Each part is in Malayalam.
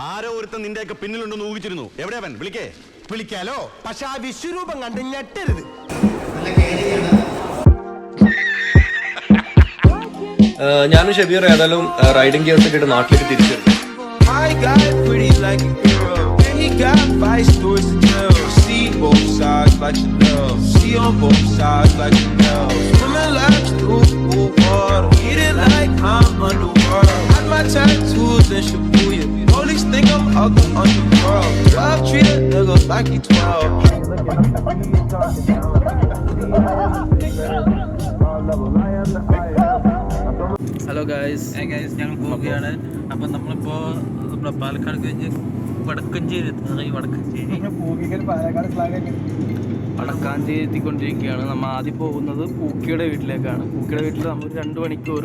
ആരോ ഒരുത്തൻ നിന്റെയൊക്കെ പിന്നിലുണ്ടെന്ന് ഊഹിച്ചിരുന്നു. എവിടെയാ അവൻ? വിളിക്കാലോ, പക്ഷെ ആ വിശ്വരൂപം കണ്ട് ഞെട്ടരുത്. ഞാനും ഷബീർ ഏതായാലും റൈഡിംഗ് ഗിയേഴ്സ് ഒക്കെ ഇട്ട് നാട്ടിലേക്ക് തിരിച്ചു വരും. Both sides like Chanel, see on both sides like Chanel. Swimming laps through cool water, eating like I'm underworld. Had my tattoos in Shibuya, police think I'm out the underworld. 12 treat a nigga like he 12. Hello guys, ഞങ്ങൾ പോവുകയാണ്. അപ്പം നമ്മളിപ്പോൾ നമ്മുടെ പാലക്കാട് കഴിഞ്ഞ് വടക്കഞ്ചേരി എത്തിക്കൊണ്ടിരിക്കുകയാണ്. നമ്മൾ ആദ്യം പോകുന്നത് പൂക്കിയുടെ വീട്ടിലേക്കാണ്. പൂക്കിയുടെ വീട്ടിൽ നമ്മൾ 2 മണിക്കൂർ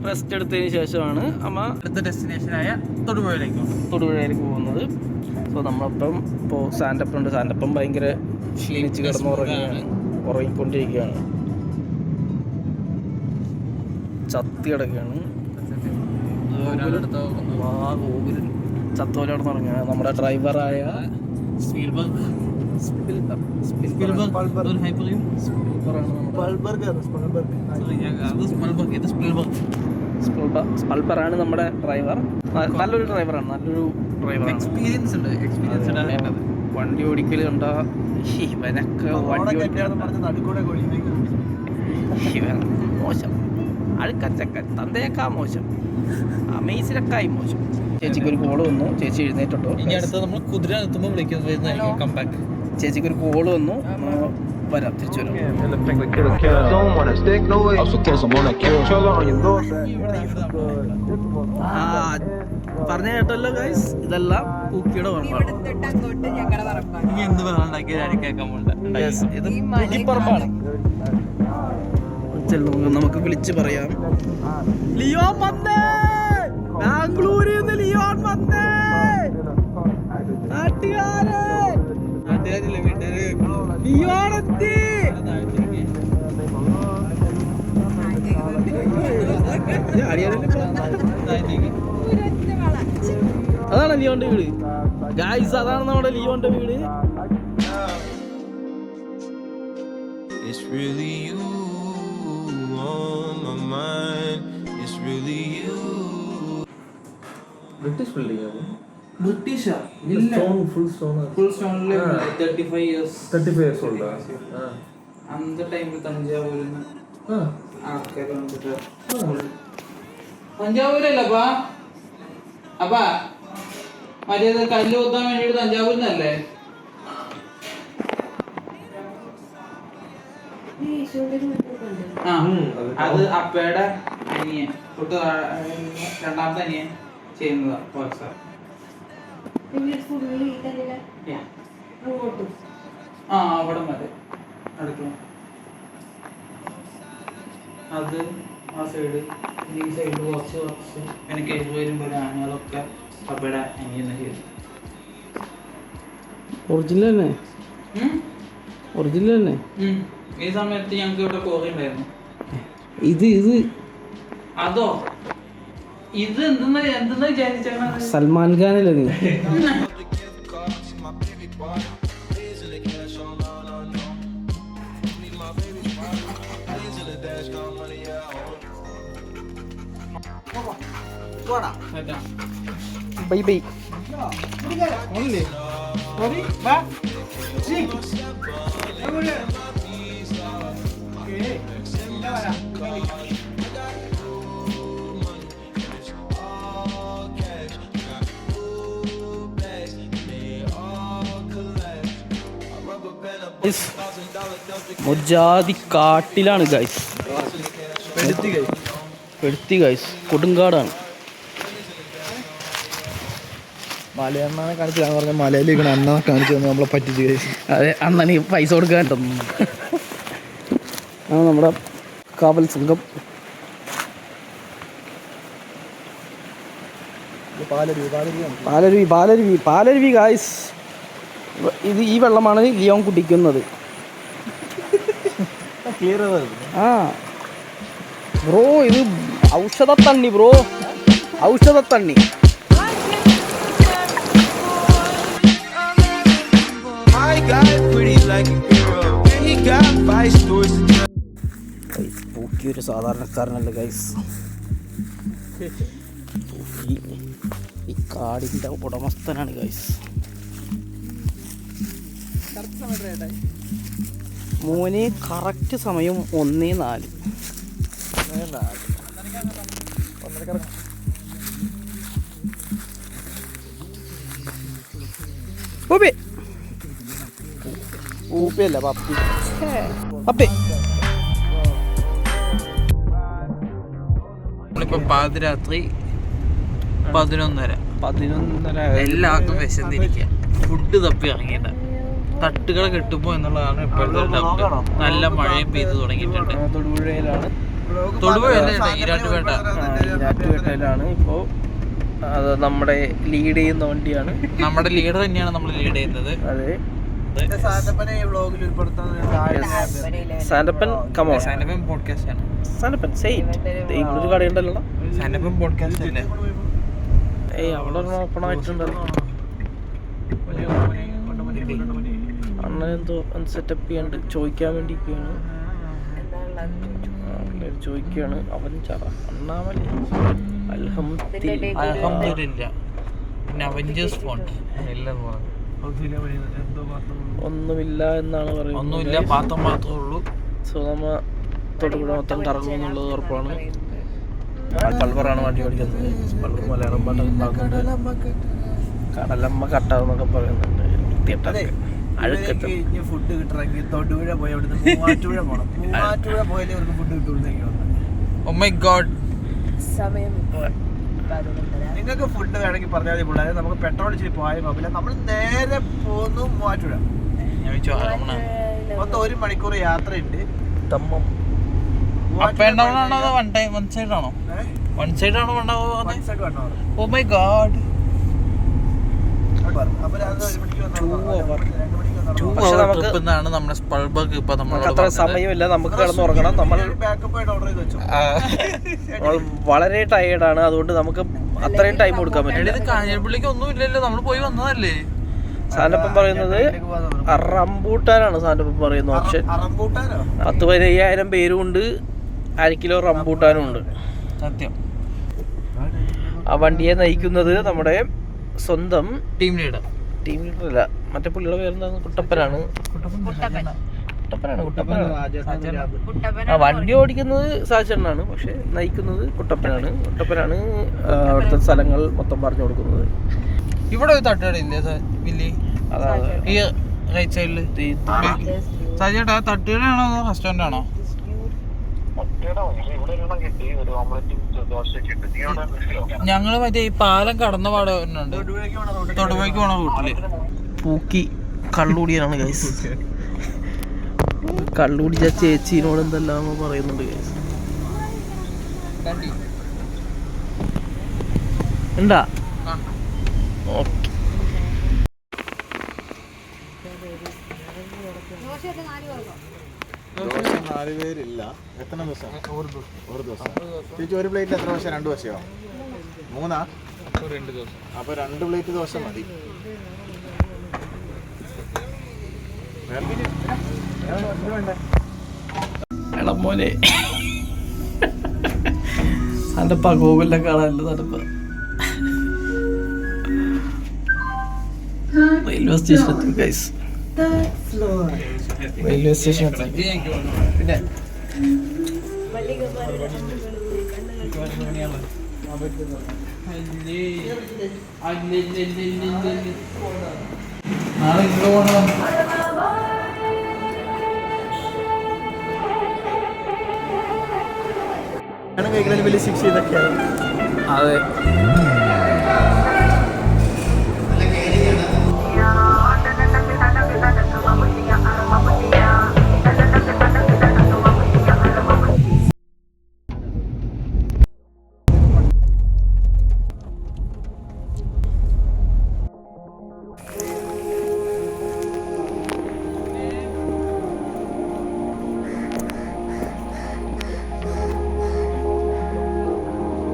റെസ്റ്റ് എടുത്തതിന് ശേഷമാണ് നമ്മൾ അടുത്ത ഡെസ്റ്റിനേഷനായ തൊടുപുഴയിലേക്ക് പോകുന്നത്. സോ നമ്മളപ്പം ഇപ്പോൾ സാൻഡപ്പുണ്ട്. സാൻഡപ്പം ഭയങ്കര ക്ഷീണിച്ച് ഉറങ്ങിക്കൊണ്ടിരിക്കുകയാണ്. ചത്തി കിടക്കുകയാണ്. ചത്തോലെ കിടന്നുറങ്ങുക. നമ്മുടെ ഡ്രൈവറായ സ്പൾബറാണ് നമ്മുടെ ഡ്രൈവർ. നല്ലൊരു ഡ്രൈവറാണ്. എക്സ്പീരിയൻസ് ഉണ്ട്. വണ്ടി ഓടിക്കൽ കണ്ട ഇവനൊക്കെ വണ്ടി മോശം, അഴുക്കച്ചക്കൻ, തന്തയേക്കാ മോശം, അമേസിനൊക്കായി മോശം. ചേച്ചിക്ക് ഒരു കോള് വന്നു. ചേച്ചി എഴുന്നേറ്റോ. ഇനി അടുത്ത് നമ്മൾ കുതിര എത്തുമ്പോൾ വിളിക്കുന്നത്. ചേച്ചിക്ക് ഒരു കോള് വന്നു. വരാം, തിരിച്ചു വരാം. പറഞ്ഞ കേട്ടല്ലോ ഗൈസ്, ഇതെല്ലാം പൂക്കിയുടെ പറമ്പാണ്. എന്ത് ഇത് പൂക്കിപ്പറമ്പാണ്. നമുക്ക് വിളിച്ച് പറയാം. ലിയോൺ വന്നേ, ബാംഗ്ലൂരിൽ നിന്ന് ലിയോൺ വന്നേ. നാട്ടുകാരില്ല, വീട്ടുകാര് ലിയോൺ എത്തി. അതാണ് ലിയോന്റെ വീട് ഗൈസ്, അതാണ് നമ്മുടെ ലിയോന്റെ വീട്. It's really you on my mind. It's really you. British building ആണ്. ബ്രിട്ടീഷാ? Full stone 35 years old. അന്ത ടൈമിൽ തഞ്ചാവൂരിൽ ആൾക്കാർ വന്നിട്ട് തഞ്ചാവൂരല്ലപ്പാ അപ്പാ മറ്റേത് കല്ല് കുത്താൻ വേണ്ടിട്ട് തഞ്ചാവൂരിൽ നിന്നല്ലേ? അത് അപ്പയുടെ അനിയൻ തൊട്ട് രണ്ടാമത്തെ അനിയൻ ചെയ്യുന്നതാ. അവിടെ മതി അടുക്കള. അത് ആ സൈഡ്, ഈ സൈഡ് കുറച്ച് എനിക്ക് വരുമ്പോൾ ആനകളൊക്കെ അപ്പയുടെ അനിയൻ ചെയ്തു. ഒറിജിനൽ തന്നെ. ഈ സമയത്ത് ഞങ്ങൾക്ക് ഇവിടെ കോറി ഉണ്ടായിരുന്നു. ഇത് അതോ ഇത് എന്തെന്ന് വിചാരിച്ചാണ്? സൽമാൻ ഖാനല്ലേ നീ? Bye bye. മൊജാതി കാട്ടിലാണ് ഗൈസ്. എടുത്തി ഗൈസ്, കൊടുങ്കാടാണ്. മലയണ്ണാനെ കാണിച്ചാന്ന് പറഞ്ഞ മലയിലേക്കാണ് അണ്ണ കാണിച്ചു തന്നെ നമ്മളെ പറ്റിച്ച്. അതെ, അണ്ണന് പൈസ കൊടുക്കാൻ തന്നു. ആ നമ്മുടെ കാവൽ സംഘം. പാലരുവി ഗായ്സ്. ഇത് ഈ വെള്ളമാണ് ലിയോൺ കുടിക്കുന്നത്. ആ ബ്രോ, ഇത് ഔഷധത്തണ്ണി bro, ഔഷധത്തണ്ണി. guy pretty like a girl. And he got 5 stories to tell. പൂക്കി ഒരു സാധാരണക്കാരനല്ല ഗൈസ്. പൂക്കി ഈ കാടിൻ്റെ ഉടമസ്ഥനാണ് ഗൈസ്. മോനെ കറക്റ്റ് സമയം 1:04. പൂപ്പി പൂപ്പിയല്ല പപ്പി പപ്പി. നമ്മളിപ്പോ പാതിരാത്രി 11:30 എല്ലാവർക്കും വിശന്നിരിക്കുക. ഫുഡ് തപ്പി ഇറങ്ങിയിട്ട് തട്ടുകൾ കിട്ടുമോ എന്നുള്ളതാണ് ഇപ്പോഴത്തെ ഡൗട്ട്. നല്ല മഴയും പെയ്ത് തുടങ്ങിയിട്ടുണ്ട്. തൊടുപുഴയിലാണ്. തൊടുപുഴയല്ല, ഈരാറ്റുപേട്ടയിലാണ് ഇപ്പോൾ. അത് നമ്മുടെ ലീഡ് ചെയ്യുന്ന വണ്ടിയാണ്. നമ്മുടെ ലീഡർ തന്നെയാണ് നമ്മൾ ലീഡ് ചെയ്യുന്നത്. അതെ, സാൻഡപ്പൻ പോഡ്കാസ്റ്റ് ആണ്. സാൻഡപ്പൻ ഇങ്ങനൊരു കടയുണ്ടല്ലോ. സാൻഡപ്പൻ പോഡ്കാസ്റ്റ് അല്ലേ? അവിടെ ഓപ്പൺ ആയിട്ടുണ്ടല്ലോ. അണ്ണൻ എന്തോ സെറ്റപ്പ് ചെയ്യാണ്ട് ചോദിക്കാൻ വേണ്ടിയിരിക്കുകയാണ്. ചോദിക്കുകയാണ് അവൻ ചറ അണ്ണാമല്ലേ അൽഹംദുലില്ലാ. പിന്നെ അവഞ്ചേഴ്സ് ഫോണ്ട് ഒന്നുമില്ല എന്നാണ് പറയുന്നത്. ഒന്നുമില്ല, പാത്രം മാത്രമേ ഉള്ളൂ. സോ നമ്മ തൊടുപുഴ മൊത്തം കറങ്ങും എന്നുള്ളത് ഉറപ്പാണ്. പൾവറാണ് വണ്ടി ഓടിക്കുന്നത്. പൾവർ മലയാളം പാട്ട് കടലമ്മ കട്ടാന്നൊക്കെ പറയുന്നുണ്ട്. അഴുക്കത്ത് ഫുഡ് കിട്ടണമെങ്കിൽ തൊടുപുഴ പോയി അവിടുന്ന് മൂവാറ്റുപുഴ പോകണം. മൂവാറ്റുപുഴ പോയാലേ അവർക്ക് ഫുഡ് കിട്ടുള്ളൂ. Oh my God. നിങ്ങൾക്ക് ഫുഡ് വേണമെങ്കിൽ പറഞ്ഞാൽ മതി പിള്ളേരെ. നമുക്ക് പെട്രോൾ ഇച്ചിരി പോയാൽ കുഴപ്പമില്ല. നമ്മൾ നേരെ പോകുന്നു മൂവാറ്റുപുഴ. മൊത്തം 1 മണിക്കൂർ യാത്രയുണ്ട്. തമ്മം അപ്പ് ആൻഡ് ഡൗൺ ആണോ അതോ വൺ സൈഡ് ആണോ? വൺ സൈഡ് ആണോ ഓ മൈ ഗോഡ്. നമ്മുടെ സ്പൾബർഗ് ഇപ്പൊ അത്ര സമയമില്ല. നമുക്ക് കിടന്നുറങ്ങണം. നമ്മൾ വളരെ ടയേർഡാണ്. അതുകൊണ്ട് നമുക്ക് അത്രയും ടൈം കൊടുക്കാൻ പറ്റില്ല. ഇത് കാഞ്ഞിരപ്പള്ളിക്ക് ഒന്നും ഇല്ലല്ലോ, നമ്മൾ പോയി വന്നതല്ലേ. സാൻഡപ്പൻ പറയുന്നത് റംബൂട്ടാനാണ്. സാൻഡപ്പൻ പറയുന്ന ഓപ്ഷൻ 10,000-15,000 പേരും ഉണ്ട്. 1 കിലോ റംബൂട്ടാനും ഉണ്ട്. സത്യം. ആ വണ്ടിയെ നയിക്കുന്നത് നമ്മുടെ സ്വന്തം ടീം ലീഡർ അല്ല, മറ്റേ പുള്ളിയുടെ പേരെന്താണ്? കുട്ടപ്പനാണ്. ആ വണ്ടി ഓടിക്കുന്നത് സാജണ്ണാണ്, പക്ഷെ നയിക്കുന്നത് കുട്ടപ്പനാണ്. അവിടുത്തെ സ്ഥലങ്ങൾ മൊത്തം പറഞ്ഞു കൊടുക്കുന്നത്. ഇവിടെ ഒരു തട്ടുകടയില്ലേ വില്ലി? അതാണ് ഈ റൈറ്റ് സൈഡില്. സാജേട്ടാ തട്ടുകടയാണോ അതോ റെസ്റ്റോറന്റ് ആണോ? ഞങ്ങള് മറ്റേ ഈ പാലം കടന്ന പാടെ ഉണ്ട്, തൊടുപുഴയ്ക്ക് പോണ റൂട്ടില്. പൂക്കി കള്ളുടിയാണ് ഗൈസ്. കള്ളുടിച്ച ചേച്ചീനോട് എന്തെല്ലാം പറയുന്നുണ്ട് ഗൈസ്. ഉണ്ടാ? ഓക്കെ. നാല് പേരില്ല. എത്ര ദിവസം? ഒരു ദിവസം. ചേച്ചി ഒരു പ്ലേറ്റിൽ എത്ര ദോശ? 2 ദോശയോ 3? അപ്പൊ 2 പ്ലേറ്റ് ദോശ മതി. എടാ മോനെ, സാൻഡപ്പ ഗൂഗിളിലെ കാണാനല്ലോ. സാൻഡപ്പ റെയിൽവേ സ്റ്റേഷൻ എത്തി ഗൈസ്. റെയിൽവേ സ്റ്റേഷൻ എത്തി. പിന്നെ നാളെ ഇങ്ങോട്ട് പോകണം. കഴിക്കുന്നതിൽ വലിയ ശിക്ഷ ഇതൊക്കെയാണ്. അതെ,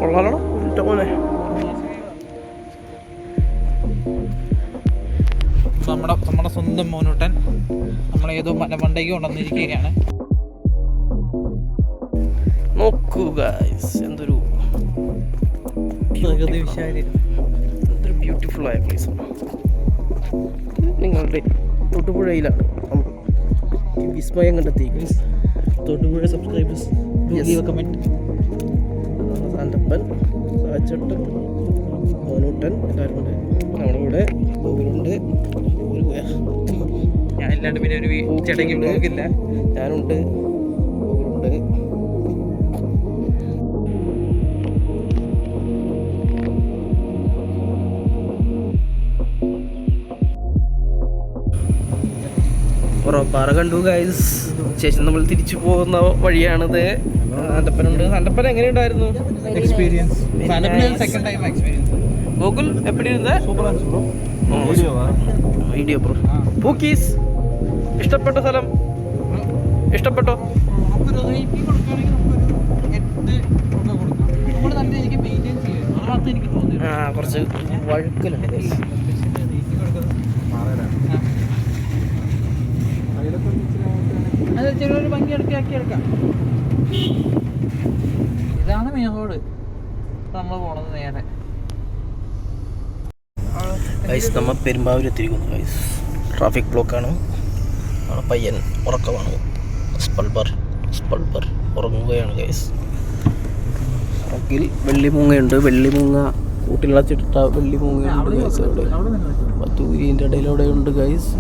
കൊള്ളാലോ മോനെ. നമ്മുടെ സ്വന്തം സ്വന്തം മോനൂട്ടൻ നമ്മളേതോ മലമണ്ടയ്ക്ക് കൊണ്ടുവന്നിരിക്കുകയാണ്. നോക്കൂ ഗൈസ്, എന്തൊരു പ്രകൃതി വിശാലം. എന്തൊരു ബ്യൂട്ടിഫുൾ ആയ പ്ലേസ്. നിങ്ങളുടെ തൊടുപുഴയിലാണ് നമ്മൾ ഈ വിസ്മയം കണ്ടെത്തിയിരിക്കുന്നത്. Thodupuzha subscribers comment. സാന്റപ്പൻ, സാച്ചട്ടൻ, മോനൂട്ടൻ എല്ലാവരും ഉണ്ട്. നമ്മളിവിടെ ഉണ്ട്. ഞാനില്ലാണ്ട് പിന്നെ ഒരു ചേട്ടയ്ക്ക് ബ്ലോഗില്ല. ഞാനുണ്ട്, ഉണ്ട്. ഉറപ്പാറ കണ്ടു ഗൈസ്. ശേഷം നമ്മൾ തിരിച്ചു പോകുന്ന വഴിയാണിത്. സാന്റപ്പനുണ്ട്. സാന്റപ്പൻ എങ്ങനെയുണ്ടായിരുന്നു experience? Second time experience. Gokul എപ്പടി ഇരുന്ന വീഡിയോ ബ്രോ. പൂക്കീസ് ഇഷ്ടപ്പെട്ട സ്ഥലം ഇഷ്ടപ്പെട്ടോ? നമുക്കൊരു റേറ്റിംഗ് കൊടുക്കുകയാണെങ്കിൽ നമുക്കൊരു 8 ഒക്കെ കൊടുക്കാം. നമ്മൾ നല്ല എനിക്ക് മെയിൻറ്റെയിൻ ചെയ്യും. അതാണ് എനിക്ക് തോന്നിയത്. കുറച്ച് വഴുക്കലുണ്ട് guys. അത് ചെറിയൊരു ഭംഗി ആക്കി എടുക്കാം. ഇതാണ് മെയിൻ റോഡ്. നമ്മൾ പോണത് നേരെ ഗൈസ്. നമ്മൾ പെരുമ്പാവൂർ എത്തിയിരിക്കുന്നു ഗൈസ്. ട്രാഫിക് ബ്ലോക്കാണ്. പയ്യൻ ഉറക്കമാണ്. സ്പൾബർ ഉറങ്ങുകയാണ് ഗൈസ്. ഉറക്കിൽ വെള്ളിമൂങ്ങയുണ്ട്. വെള്ളിമൂങ്ങ കൂട്ടിലടച്ചിട്ട വെള്ളിമൂങ്ങയുണ്ട് ഗൈസ്. അവിടെ പത്തൂരിൻ്റെ ഇടയിലൂടെ ഉണ്ട് ഗൈസ്.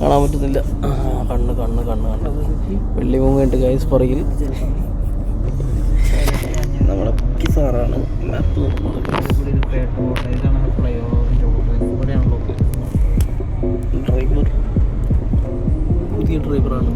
കാണാൻ പറ്റുന്നില്ല. കണ്ണ് വെള്ളിമൂങ്ങയുണ്ട് ഗൈസ് പുറകിൽ. നമ്മളെ സാറാണ് മാപ്പ് നോക്കുന്നത്. ഡ്രൈവർ പുതിയ ഡ്രൈവറാണ്.